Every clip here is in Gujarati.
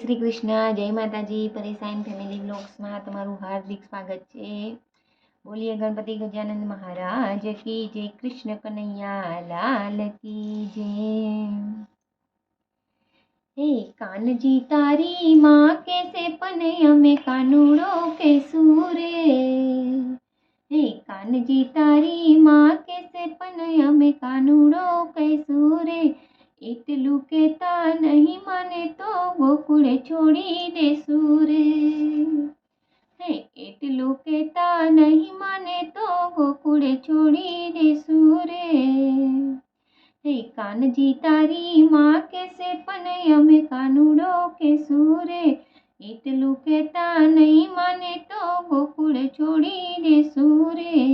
શ્રી કૃષ્ણ, જય માતાજી। પરેશાન ફેમિલી બ્લોગ્સમાં તમારું હાર્દિક સ્વાગત છે। બોલીએ ગણપતિ ગજાનંદ મહારાજ કી જય, કૃષ્ણ કનૈયા લાલ की जय। हे कानजी तारी माँ कैसे पनय में कानूड़ो के सूरे। हे कानजी तारी माँ कैसे पनय में कानूड़ो के सूरे। એટલું કેતા નહીં માને તો ગોકુળ છોડી દેશું રે। હે એટલું કેતા નહીં માને તો ગોકુળ છોડી દેશું રે। હે કાનજી તારી માં કેસે પનય અમે કાનુડો કેશું રે। એટલું કેતા નહીં માને તો ગોકુળ છોડી દેશું રે।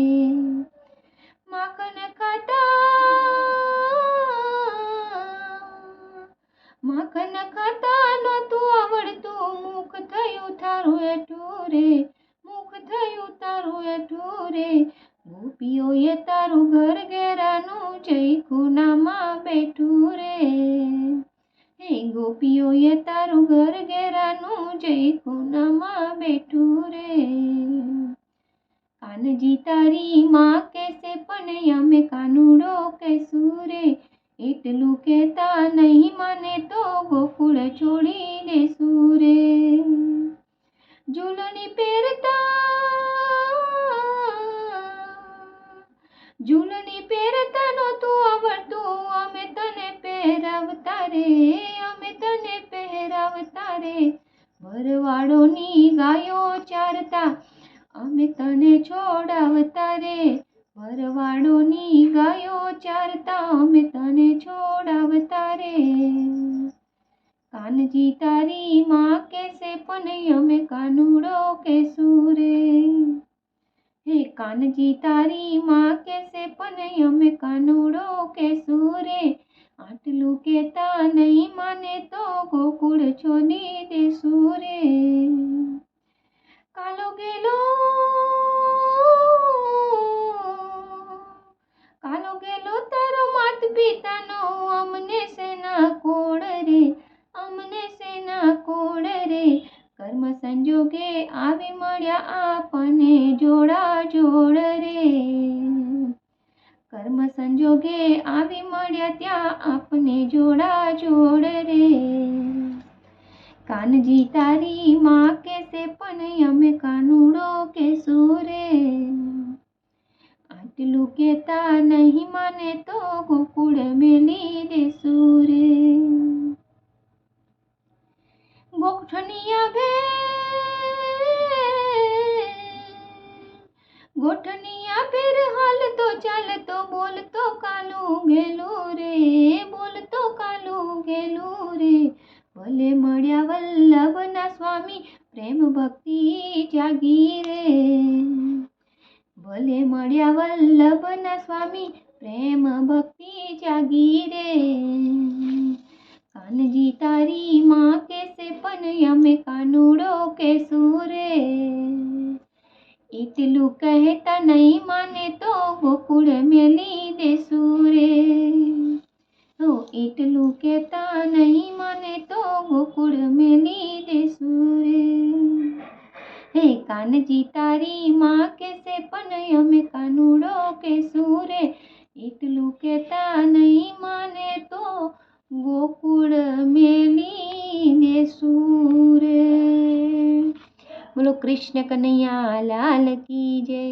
માખણ ખાતા માખણ ખાતા નહોતું આવડતું, મુખ થયું તારું એઠું રે। મુખ થયું તારું એઠું રે। ગોપીઓએ તારું ઘર ઘેરાનું જઈ ખૂણામાં બેઠું રે। હે ગોપીઓએ તારું ઘર ઘેરાનું જઈ ખૂણામાં બેઠું રે। કાનજી તારી માં કેસે પનય અમે કાનુડો કેશું રે। એટલું કેતા નહીં માને તો ગોકુળ છોડી દેશું રે। ઝૂલણી પહેરતા નહોતું આવડતું, અમે તને પહેરાવતા રે। અમે તને પહેરાવતા રે। ભરવાડોની ગાયો ચારતા અમે તને છોડાવતા રે। ભરવાડોની ગાયો ચારતા અમે તને છોડાવતા રે। કાનજી તારી માં કેસે પનય અમે કાનુડો કેશું રે। હે કાનજી તારી માં કેસે પનય અમે કાનુડો કેશું રે। આટલું કેતા નહીં માને તો ગોકુળ છોડી દેશું રે। કાલો ગેલો તારો માત પિતાનો અમને સેના કોડ રે। અમને સેના કોડ રે। કર્મ સંજોગે આવી મળ્યા આપને જોડા જોડ રે। કર્મ સંજોગે આવી મળ્યા ત્યાં આપને જોડા જોડ રે। કાનજી તારી માં કેસે પનય અમે કાનુડો કેશું રે। આટલું કેતા નહીં માને તો ગોકુળ મેલી દેશું રે। ગોઠનિયા ભેર હાલતો ચાલતો બોલતો કાલું ગેલું રે। બોલતો કાલું ગેલું રે। ભલે મળ્યા વલ્લભના સ્વામી પ્રેમ ભક્તિ જાગી રે। ભલે મળ્યા વલ્લભના સ્વામી પ્રેમ ભક્તિ જાગી રે। કાનજી તારી માં કેસે પનય અમે કાનુડો કેશું રે। એટલું કહેતા નહીં માને તો ગોકુળ મેલી દેશું રે। હો એટલું કહેતા નહીં માને તો ગોકુળ મેલી દેશું રે। હે કાનજી તારી માં કેસે પનય અમે કાનુડો કેશું રે। એટલું કહેતા નહીં માને તો ગોકુળ મેલી દેશું રે। બોલો કૃષ્ણ કનૈયા લાલ की जय।